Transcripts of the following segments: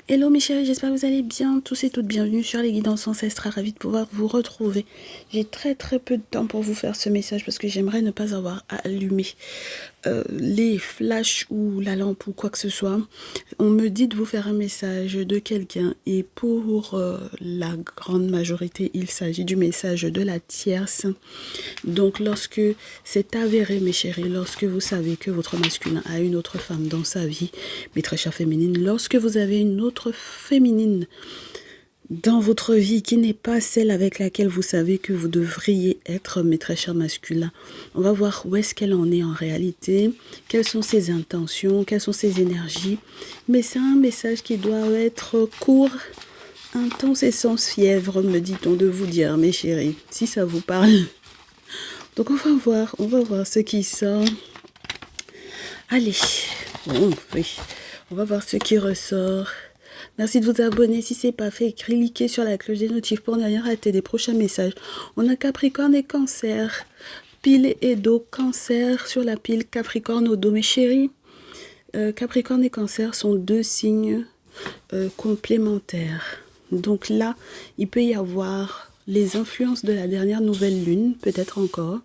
Hello mes chéris, j'espère que vous allez bien, tous et toutes bienvenue sur les guidances ancestrales, ravi de pouvoir vous retrouver. J'ai très peu de temps pour vous faire ce message parce que j'aimerais ne pas avoir à allumer les flashs ou la lampe ou quoi que ce soit. On me dit de vous faire un message de quelqu'un et pour la grande majorité, il s'agit du message de la tierce. Donc lorsque c'est avéré mes chéris, lorsque vous savez que votre masculin a une autre femme dans sa vie, mes très chères féminines, lorsque vous avez une autre féminine dans votre vie qui n'est pas celle avec laquelle vous savez que vous devriez être, mes très chers masculins, on va voir où est-ce qu'elle en est en réalité, quelles sont ses intentions, quelles sont ses énergies. Mais c'est un message qui doit être court, intense et sans fièvre, me dit-on de vous dire, mes chéris, si ça vous parle. Donc on va voir ce qui sort. Allez, bon, oui, on va voir ce qui ressort. Merci de vous abonner si ce n'est pas fait. Cliquez sur la cloche des notifs pour ne rien rater des prochains messages. On a Capricorne et Cancer. Pile et dos, Cancer sur la pile, Capricorne au dos. Mes chéris, Capricorne et Cancer sont deux signes complémentaires. Donc là, il peut y avoir les influences de la dernière nouvelle lune, peut-être encore.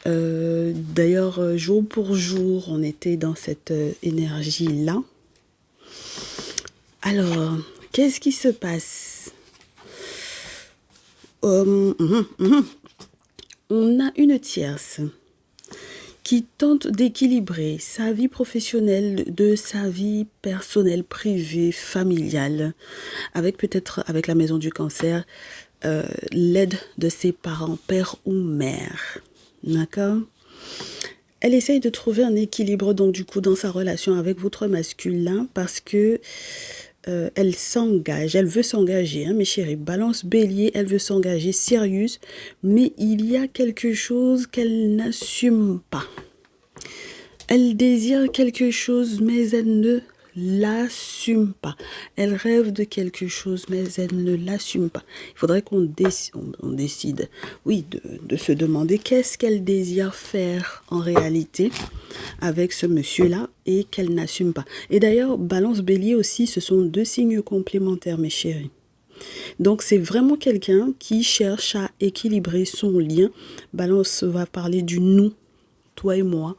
D'ailleurs, jour pour jour, on était dans cette énergie-là. Alors, qu'est-ce qui se passe? On a une tierce qui tente d'équilibrer sa vie professionnelle de sa vie personnelle, privée, familiale, avec peut-être, avec la maison du Cancer, l'aide de ses parents, père ou mère. D'accord? Elle essaye de trouver un équilibre, donc du coup, dans sa relation avec votre masculin, parce que elle s'engage, elle veut s'engager, hein, mes chéris. Balance Bélier, elle veut s'engager sérieuse, mais il y a quelque chose qu'elle n'assume pas. Elle désire quelque chose, mais elle ne l'assume pas. Elle rêve de quelque chose, mais elle ne l'assume pas. Il faudrait qu'on décide, oui, de se demander qu'est-ce qu'elle désire faire en réalité avec ce monsieur-là et qu'elle n'assume pas. Et d'ailleurs, Balance Bélier aussi, ce sont deux signes complémentaires, mes chéris. Donc, c'est vraiment quelqu'un qui cherche à équilibrer son lien. Balance va parler du nous, toi et moi,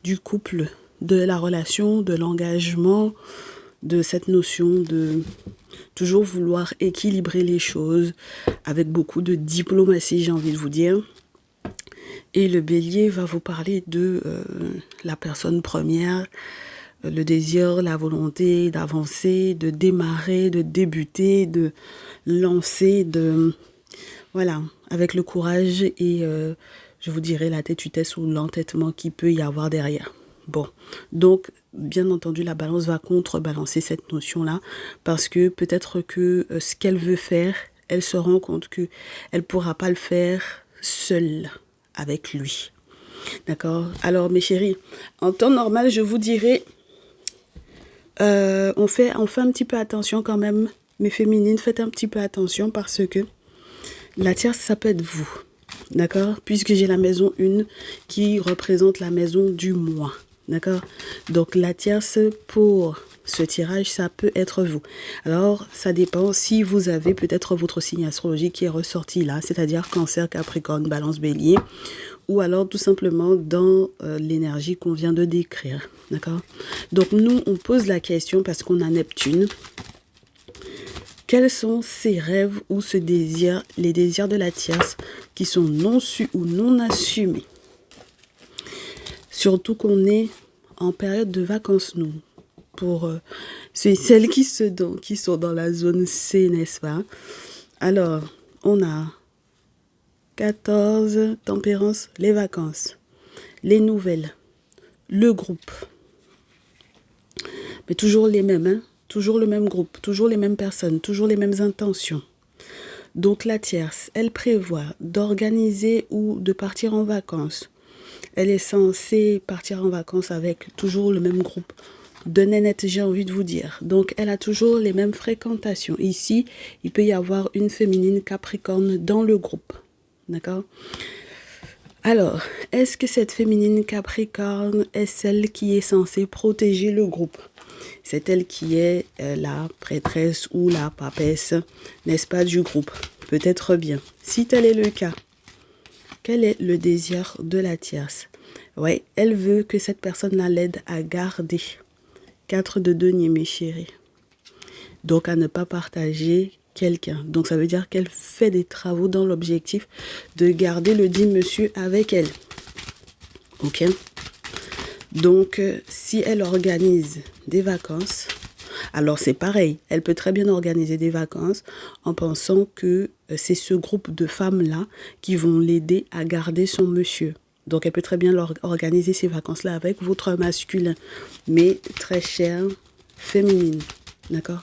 du couple, de la relation, de l'engagement, de cette notion de toujours vouloir équilibrer les choses avec beaucoup de diplomatie, j'ai envie de vous dire. Et le bélier va vous parler de la personne première, le désir, la volonté d'avancer, de démarrer, de débuter, de lancer, voilà, avec le courage et je vous dirai la têtutesse ou l'entêtement qu'il peut y avoir derrière. Bon, donc bien entendu la balance va contrebalancer cette notion-là parce que peut-être que ce qu'elle veut faire, elle se rend compte que elle pourra pas le faire seule avec lui. D'accord? Alors mes chéris, en temps normal, je vous dirais, on fait un petit peu attention quand même, mes féminines, faites un petit peu attention parce que la tierce, ça peut être vous. D'accord? Puisque j'ai la maison 1 qui représente la maison du mois. D'accord? Donc la tierce pour ce tirage, ça peut être vous. Alors, ça dépend si vous avez peut-être votre signe astrologique qui est ressorti là, c'est-à-dire Cancer, Capricorne, Balance, Bélier, ou alors tout simplement dans l'énergie qu'on vient de décrire. D'accord? Donc nous, on pose la question parce qu'on a Neptune. Quels sont ces rêves ou ce désir, les désirs de la tierce qui sont non su ou non assumés? Surtout qu'on est en période de vacances, nous. Pour celles qui sont dans la zone C, n'est-ce pas? Alors, on a 14, tempérance, les vacances, les nouvelles, le groupe. Mais toujours les mêmes, hein? Toujours le même groupe, toujours les mêmes personnes, toujours les mêmes intentions. Donc la tierce, elle prévoit d'organiser ou de partir en vacances. Elle est censée partir en vacances avec toujours le même groupe de nénettes, j'ai envie de vous dire. Donc elle a toujours les mêmes fréquentations. Ici, il peut y avoir une féminine Capricorne dans le groupe. D'accord? Alors, est-ce que cette féminine Capricorne est celle qui est censée protéger le groupe? C'est elle qui est la prêtresse ou la papesse, n'est-ce pas, du groupe. Peut-être bien. Si tel est le cas, quel est le désir de la tierce? Ouais, elle veut que cette personne-là l'aide à garder 4 de denier, mes chéris. Donc, à ne pas partager quelqu'un. Donc, ça veut dire qu'elle fait des travaux dans l'objectif de garder le dit monsieur avec elle. Ok? Donc, si elle organise des vacances, alors c'est pareil. Elle peut très bien organiser des vacances en pensant que c'est ce groupe de femmes-là qui vont l'aider à garder son monsieur. Donc, elle peut très bien organiser ces vacances-là avec votre masculin, mais très cher, féminine. D'accord?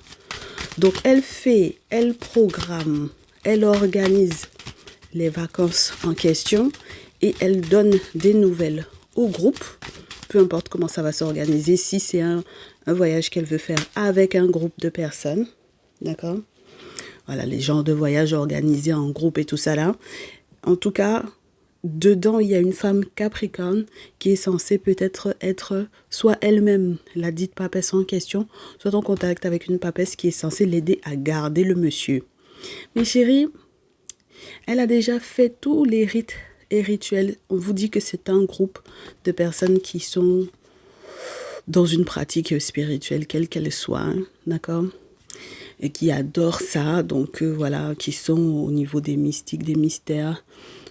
Donc, elle programme, elle organise les vacances en question et elle donne des nouvelles au groupe, peu importe comment ça va s'organiser, si c'est un voyage qu'elle veut faire avec un groupe de personnes, d'accord? Voilà, les genres de voyages organisés en groupe et tout ça là. En tout cas, dedans, il y a une femme capricorne qui est censée peut-être être soit elle-même la dite papesse en question, soit en contact avec une papesse qui est censée l'aider à garder le monsieur. Mes chéris, elle a déjà fait tous les rites et rituels. On vous dit que c'est un groupe de personnes qui sont dans une pratique spirituelle, quelle qu'elle soit, hein, d'accord? Et qui adorent ça, donc voilà, qui sont au niveau des mystiques, des mystères.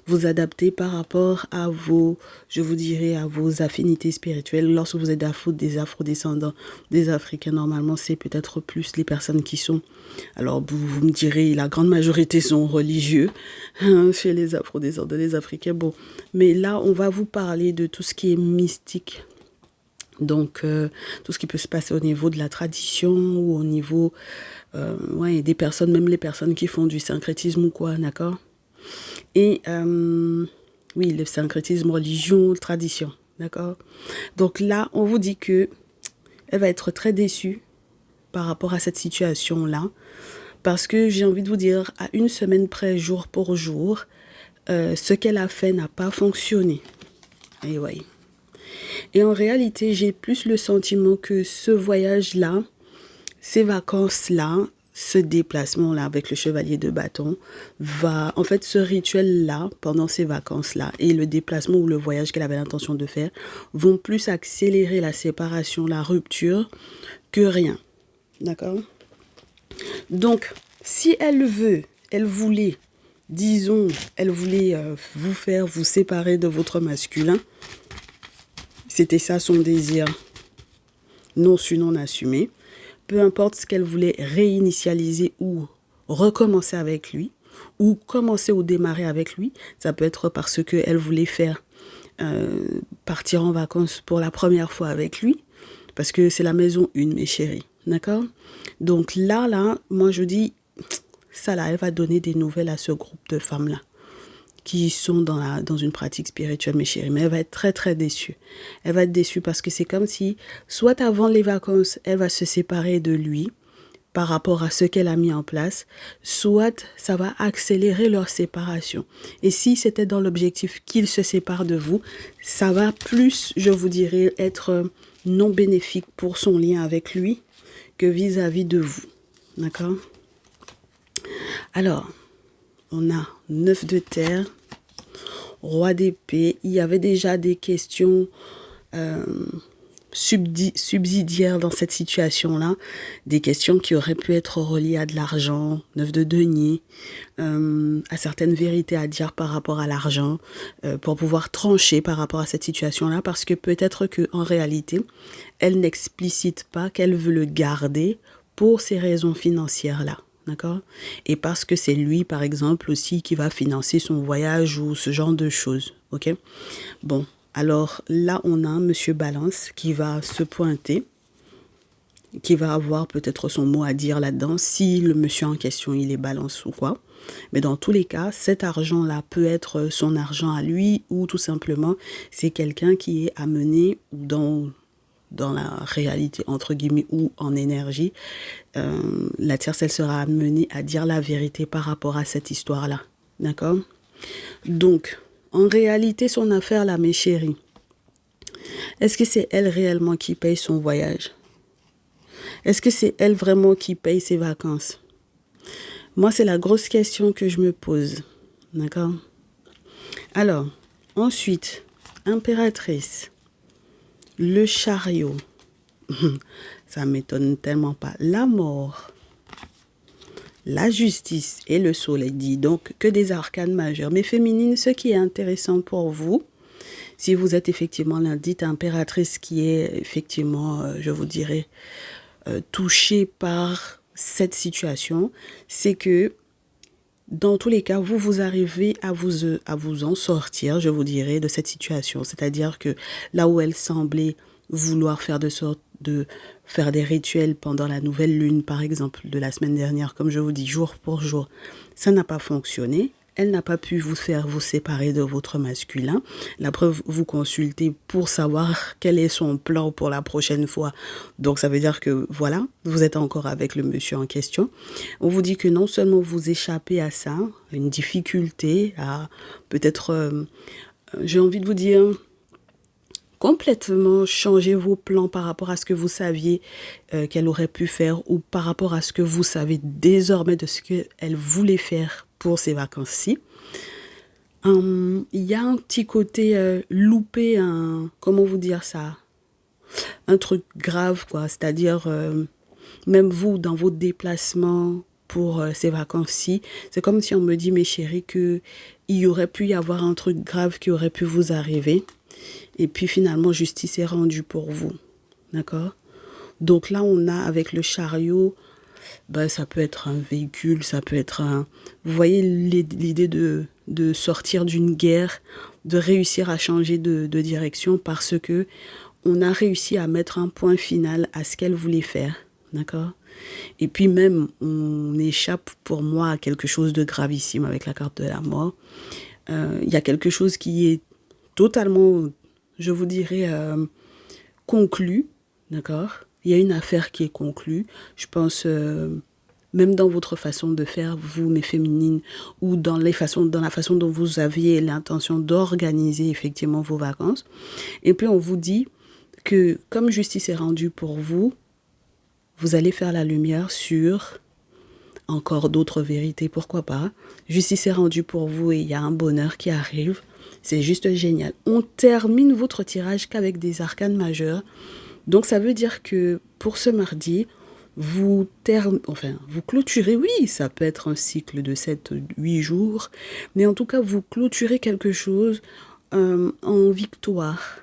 Vous adaptez par rapport à vos, je vous dirais, à vos affinités spirituelles. Lorsque vous êtes des afro-descendants, des Africains, normalement, c'est peut-être plus les personnes qui sont... Alors, vous me direz, la grande majorité sont religieux, hein, chez les afro-descendants, les Africains. Bon, mais là, on va vous parler de tout ce qui est mystique. Donc, tout ce qui peut se passer au niveau de la tradition ou au niveau ouais, des personnes, même les personnes qui font du syncrétisme ou quoi, d'accord? Et oui, le syncrétisme, religion, tradition, d'accord? Donc là, on vous dit que elle va être très déçue par rapport à cette situation-là, parce que j'ai envie de vous dire, à une semaine près, jour pour jour, ce qu'elle a fait n'a pas fonctionné. Et ouais. Et en réalité, j'ai plus le sentiment que ce voyage-là, ces vacances-là, ce déplacement-là avec le chevalier de bâton va, en fait, ce rituel-là, pendant ces vacances-là, et le déplacement ou le voyage qu'elle avait l'intention de faire, vont plus accélérer la séparation, la rupture, que rien. D'accord? Donc, si elle voulait, disons, elle voulait vous séparer de votre masculin, c'était ça son désir, non su, non assumé. Peu importe ce qu'elle voulait réinitialiser ou recommencer avec lui, ou commencer ou démarrer avec lui, ça peut être parce qu'elle voulait faire partir en vacances pour la première fois avec lui, parce que c'est la maison 1, mes chéris, d'accord? Donc là, moi je dis, ça là, elle va donner des nouvelles à ce groupe de femmes-là, qui sont dans une pratique spirituelle, mes chéris. Mais elle va être très, très déçue. Elle va être déçue parce que c'est comme si, soit avant les vacances, elle va se séparer de lui par rapport à ce qu'elle a mis en place, soit ça va accélérer leur séparation. Et si c'était dans l'objectif qu'il se sépare de vous, ça va plus, je vous dirais, être non bénéfique pour son lien avec lui que vis-à-vis de vous. D'accord? Alors, on a 9 de terre, roi d'épée. Il y avait déjà des questions subsidiaires dans cette situation-là. Des questions qui auraient pu être reliées à de l'argent, 9 de denier, à certaines vérités à dire par rapport à l'argent, pour pouvoir trancher par rapport à cette situation-là. Parce que peut-être qu'en réalité, elle n'explicite pas qu'elle veut le garder pour ces raisons financières-là. D'accord? Et parce que c'est lui, par exemple, aussi qui va financer son voyage ou ce genre de choses. Ok? Bon, alors là, on a un monsieur Balance qui va se pointer, qui va avoir peut-être son mot à dire là-dedans, si le monsieur en question, il est Balance ou quoi. Mais dans tous les cas, cet argent-là peut être son argent à lui ou tout simplement, c'est quelqu'un qui est amené dans la réalité, entre guillemets, ou en énergie, la tierce, elle sera amenée à dire la vérité par rapport à cette histoire-là. D'accord? Donc, en réalité, son affaire, là, mes chéris, est-ce que c'est elle réellement qui paye son voyage? Est-ce que c'est elle vraiment qui paye ses vacances? Moi, c'est la grosse question que je me pose. D'accord? Alors, ensuite, impératrice, le chariot. Ça m'étonne tellement pas. La mort, la justice et le soleil, dit donc que des arcanes majeures. Mais féminines, ce qui est intéressant pour vous, si vous êtes effectivement la dite impératrice qui est effectivement, je vous dirais, touchée par cette situation, c'est que dans tous les cas, vous arrivez à vous en sortir, je vous dirais, de cette situation. C'est-à-dire que là où elle semblait vouloir faire de sorte de faire des rituels pendant la nouvelle lune, par exemple, de la semaine dernière, comme je vous dis, jour pour jour, ça n'a pas fonctionné. Elle n'a pas pu vous faire vous séparer de votre masculin. La preuve, vous consultez pour savoir quel est son plan pour la prochaine fois. Donc ça veut dire que voilà, vous êtes encore avec le monsieur en question. On vous dit que non seulement vous échappez à ça, à une difficulté, à peut-être, j'ai envie de vous dire, complètement changer vos plans par rapport à ce que vous saviez qu'elle aurait pu faire ou par rapport à ce que vous savez désormais de ce qu'elle voulait faire pour ces vacances-ci. Il y a un petit côté loupé, comment vous dire ça? Un truc grave, quoi. C'est-à-dire, même vous, dans vos déplacements pour ces vacances-ci, c'est comme si on me dit, mes chéris, que il y aurait pu y avoir un truc grave qui aurait pu vous arriver. Et puis finalement, justice est rendue pour vous. D'accord? Donc là, on a avec le chariot, ben, ça peut être un véhicule, ça peut être un... Vous voyez l'idée de sortir d'une guerre, de réussir à changer de direction parce que on a réussi à mettre un point final à ce qu'elle voulait faire. D'accord? Et puis même, on échappe pour moi à quelque chose de gravissime avec la carte de la mort. Il y a quelque chose qui est totalement, je vous dirais, conclu, d'accord? Il y a une affaire qui est conclue. Je pense, même dans votre façon de faire, vous, mes féminines, ou dans la façon dont vous aviez l'intention d'organiser effectivement vos vacances. Et puis on vous dit que comme justice est rendue pour vous, vous allez faire la lumière sur encore d'autres vérités, pourquoi pas. Justice est rendue pour vous et il y a un bonheur qui arrive. C'est juste génial. On termine votre tirage qu'avec des arcanes majeures. Donc ça veut dire que pour ce mardi, vous clôturez, oui, ça peut être un cycle de 7, 8 jours, mais en tout cas, vous clôturez quelque chose en victoire.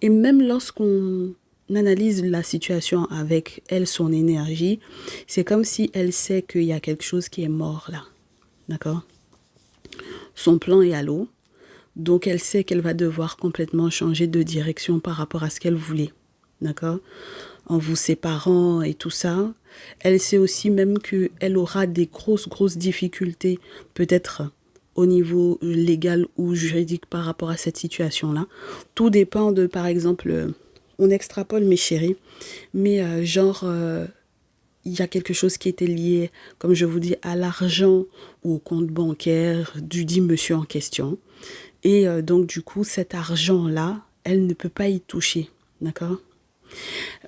Et même lorsqu'on analyse la situation avec elle, son énergie, c'est comme si elle sait qu'il y a quelque chose qui est mort là. D'accord? Son plan est à l'eau. Donc elle sait qu'elle va devoir complètement changer de direction par rapport à ce qu'elle voulait. D'accord? En vous séparant et tout ça. Elle sait aussi même qu'elle aura des grosses difficultés, peut-être au niveau légal ou juridique par rapport à cette situation-là. Tout dépend de, par exemple, on extrapole mes chéris, mais il y a quelque chose qui était lié, comme je vous dis, à l'argent ou au compte bancaire du dit monsieur en question. Et donc, du coup, cet argent-là, elle ne peut pas y toucher. D'accord?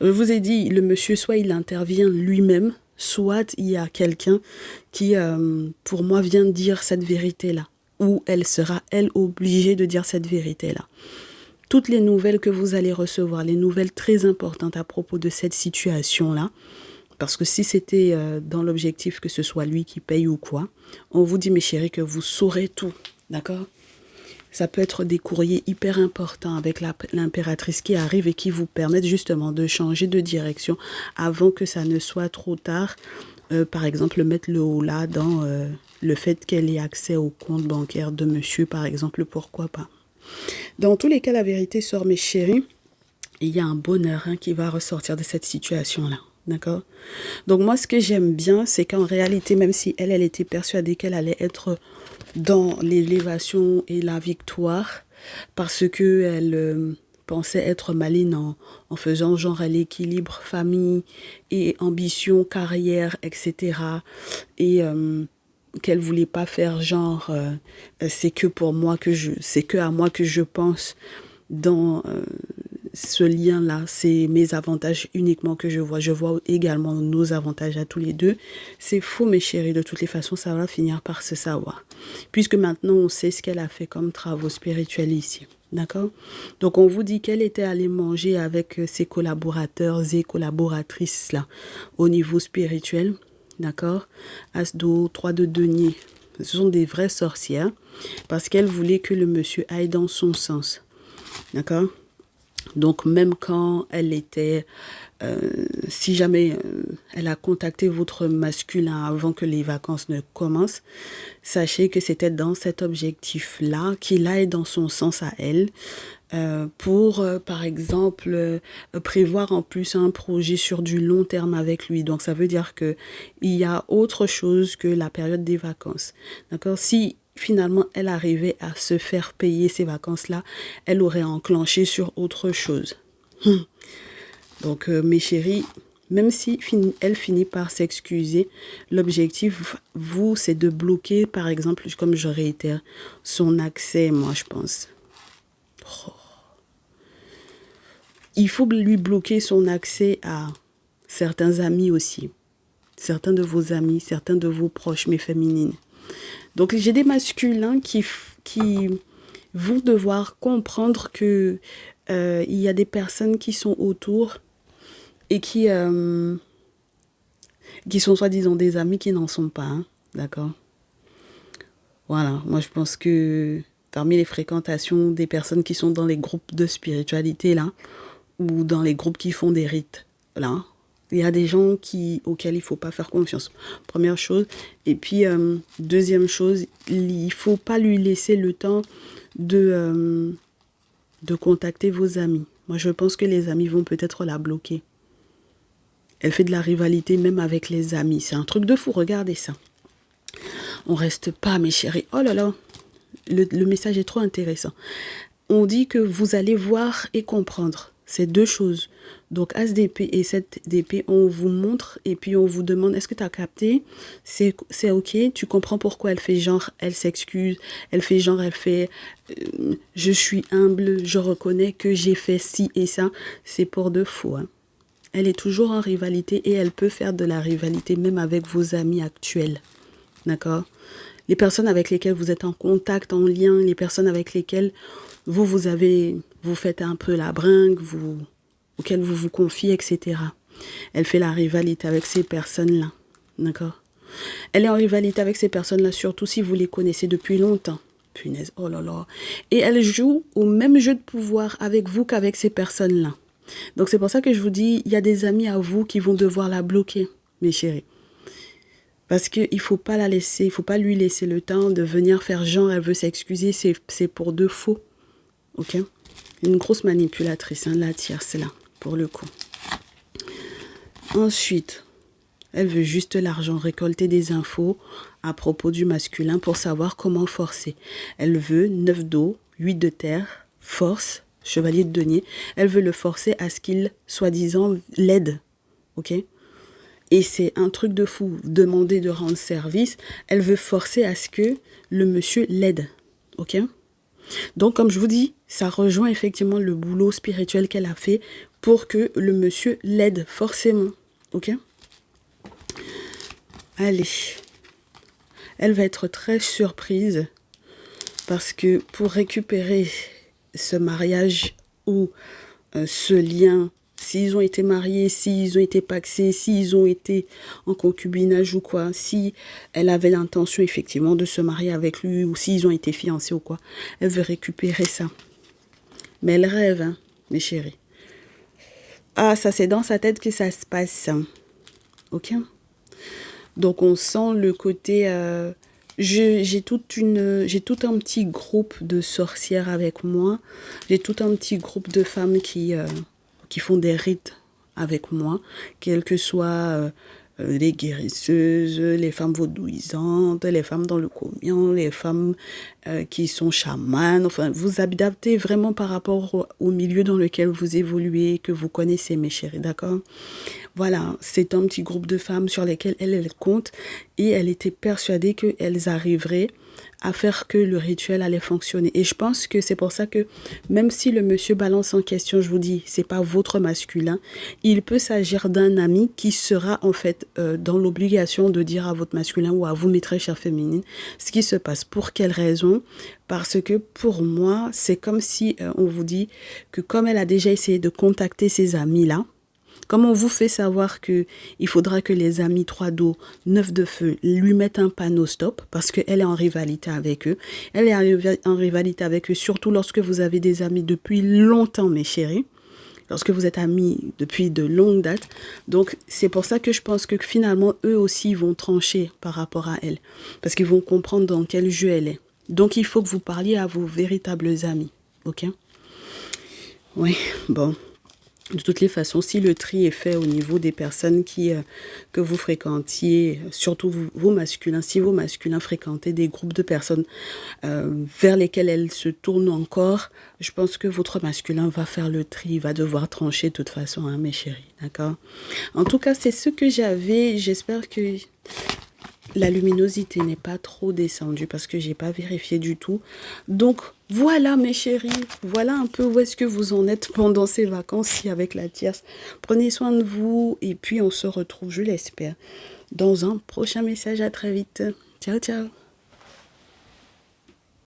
Je vous ai dit, le monsieur, soit il intervient lui-même, soit il y a quelqu'un qui, pour moi, vient dire cette vérité-là. Ou elle sera, elle, obligée de dire cette vérité-là. Toutes les nouvelles que vous allez recevoir, les nouvelles très importantes à propos de cette situation-là, parce que si c'était dans l'objectif que ce soit lui qui paye ou quoi, on vous dit, mes chéris, que vous saurez tout. D'accord? Ça peut être des courriers hyper importants avec l'impératrice qui arrive et qui vous permettent justement de changer de direction avant que ça ne soit trop tard. Par exemple, mettre le haut là dans le fait qu'elle ait accès au compte bancaire de monsieur, par exemple, pourquoi pas. Dans tous les cas, la vérité sort, mes chéris. Il y a un bonheur qui va ressortir de cette situation-là. D'accord? Donc moi, ce que j'aime bien, c'est qu'en réalité, même si elle était persuadée qu'elle allait être dans l'élévation et la victoire, parce que elle pensait être maligne en faisant genre à l'équilibre famille et ambition, carrière, etc. Et qu'elle voulait pas faire genre c'est que pour moi que c'est que à moi que je pense dans ce lien-là, c'est mes avantages uniquement que je vois. Je vois également nos avantages à tous les deux. C'est faux, mes chéris. De toutes les façons, ça va finir par se savoir. Puisque maintenant, on sait ce qu'elle a fait comme travaux spirituels ici. D'accord? Donc, on vous dit qu'elle était allée manger avec ses collaborateurs et collaboratrices là, au niveau spirituel. D'accord? As d'eau, 3 de denier. Ce sont des vraies sorcières parce qu'elle voulait que le monsieur aille dans son sens. D'accord? Donc, même quand elle était, si jamais elle a contacté votre masculin avant que les vacances ne commencent, sachez que c'était dans cet objectif-là qu'il aille dans son sens à elle. Pour, par exemple, prévoir en plus un projet sur du long terme avec lui. Donc, ça veut dire qu'il y a autre chose que la période des vacances. D'accord? Si finalement elle arrivait à se faire payer ces vacances-là, elle aurait enclenché sur autre chose. Donc, mes chéris, même si elle finit par s'excuser, l'objectif, vous, c'est de bloquer, par exemple, comme je réitère, son accès, moi, je pense. Oh. Il faut lui bloquer son accès à certains amis aussi. Certains de vos amis, certains de vos proches, mais féminines. Donc, j'ai des masculins qui vont devoir comprendre que il y a des personnes qui sont autour et qui sont soi-disant des amis qui n'en sont pas. Hein, d'accord? Voilà, moi je pense que parmi les fréquentations des personnes qui sont dans les groupes de spiritualité, là, ou dans les groupes qui font des rites, là, il y a des gens auxquels il ne faut pas faire confiance. Première chose. Et puis, deuxième chose, il ne faut pas lui laisser le temps de contacter vos amis. Moi, je pense que les amis vont peut-être la bloquer. Elle fait de la rivalité même avec les amis. C'est un truc de fou, regardez ça. On reste pas, mes chéris. Oh là là, le message est trop intéressant. On dit que vous allez voir et comprendre. C'est deux choses. Donc, As d'épée et 7 d'épée, on vous montre et puis on vous demande, est-ce que tu as capté? C'est ok, tu comprends pourquoi elle fait genre, elle s'excuse, elle fait genre, elle fait, je suis humble, je reconnais que j'ai fait ci et ça. C'est pour de faux. Hein. Elle est toujours en rivalité et elle peut faire de la rivalité même avec vos amis actuels. D'accord? Les personnes avec lesquelles vous êtes en contact, en lien, les personnes avec lesquelles vous faites un peu la bringue, auxquelles vous vous confiez, etc. Elle fait la rivalité avec ces personnes-là. D'accord? Elle est en rivalité avec ces personnes-là, surtout si vous les connaissez depuis longtemps. Punaise, oh là là. Et elle joue au même jeu de pouvoir avec vous qu'avec ces personnes-là. Donc c'est pour ça que je vous dis, il y a des amis à vous qui vont devoir la bloquer, mes chéris. Parce qu'il ne faut pas la laisser, il ne faut pas lui laisser le temps de venir faire genre, elle veut s'excuser, c'est pour de faux. Ok? Une grosse manipulatrice, hein, la tierce là, pour le coup. Ensuite, elle veut juste l'argent, récolter des infos à propos du masculin pour savoir comment forcer. Elle veut 9 d'eau, 8 de terre, force, chevalier de denier. Elle veut le forcer à ce qu'il, soi-disant, l'aide. Ok? Et c'est un truc de fou, demander de rendre service. Elle veut forcer à ce que le monsieur l'aide. Ok? Donc, comme je vous dis, ça rejoint effectivement le boulot spirituel qu'elle a fait pour que le monsieur l'aide forcément. Ok? Allez. Elle va être très surprise parce que pour récupérer ce mariage ou ce lien, s'ils ont été mariés, s'ils ont été pacsés, s'ils ont été en concubinage ou quoi, si elle avait l'intention effectivement de se marier avec lui ou s'ils ont été fiancés ou quoi, elle veut récupérer ça. Mais elle rêve, hein, mes chéris. Ah, ça c'est dans sa tête que ça se passe. Ok? Donc on sent le côté... j'ai tout un petit groupe de sorcières avec moi. J'ai tout un petit groupe de femmes qui font des rites avec moi, quelles que soient les guérisseuses, les femmes vaudouisantes, les femmes dans le communion, les femmes qui sont chamanes. Enfin, vous adaptez vraiment par rapport au milieu dans lequel vous évoluez, que vous connaissez, mes chéris, d'accord? Voilà, c'est un petit groupe de femmes sur lesquelles elle compte et elle était persuadée qu'elles arriveraient à faire que le rituel allait fonctionner. Et je pense que c'est pour ça que même si le monsieur balance en question, je vous dis, c'est pas votre masculin, il peut s'agir d'un ami qui sera en fait dans l'obligation de dire à votre masculin ou à vous, maîtresse chère féminine, ce qui se passe. Pour quelle raison? Parce que pour moi, c'est comme si on vous dit que comme elle a déjà essayé de contacter ses amis-là, comme on vous fait savoir que il faudra que les amis 3 d'eau, 9 de feu lui mettent un panneau stop parce qu'elle est en rivalité avec eux. Elle est en rivalité avec eux, surtout lorsque vous avez des amis depuis longtemps, mes chéris. Lorsque vous êtes amis depuis de longues dates. Donc, c'est pour ça que je pense que finalement, eux aussi vont trancher par rapport à elle. Parce qu'ils vont comprendre dans quel jeu elle est. Donc, il faut que vous parliez à vos véritables amis. OK? Oui, bon. De toutes les façons, si le tri est fait au niveau des personnes que vous fréquentiez, surtout vos masculins, si vos masculins fréquentaient des groupes de personnes vers lesquelles elles se tournent encore, je pense que votre masculin va faire le tri, va devoir trancher de toute façon, hein, mes chéris, d'accord? En tout cas, c'est ce que j'avais. J'espère que la luminosité n'est pas trop descendue parce que j'ai pas vérifié du tout. Donc voilà mes chéris, voilà un peu où est-ce que vous en êtes pendant ces vacances-ci avec la tierce. Prenez soin de vous et puis on se retrouve, je l'espère, dans un prochain message. À très vite. Ciao, ciao.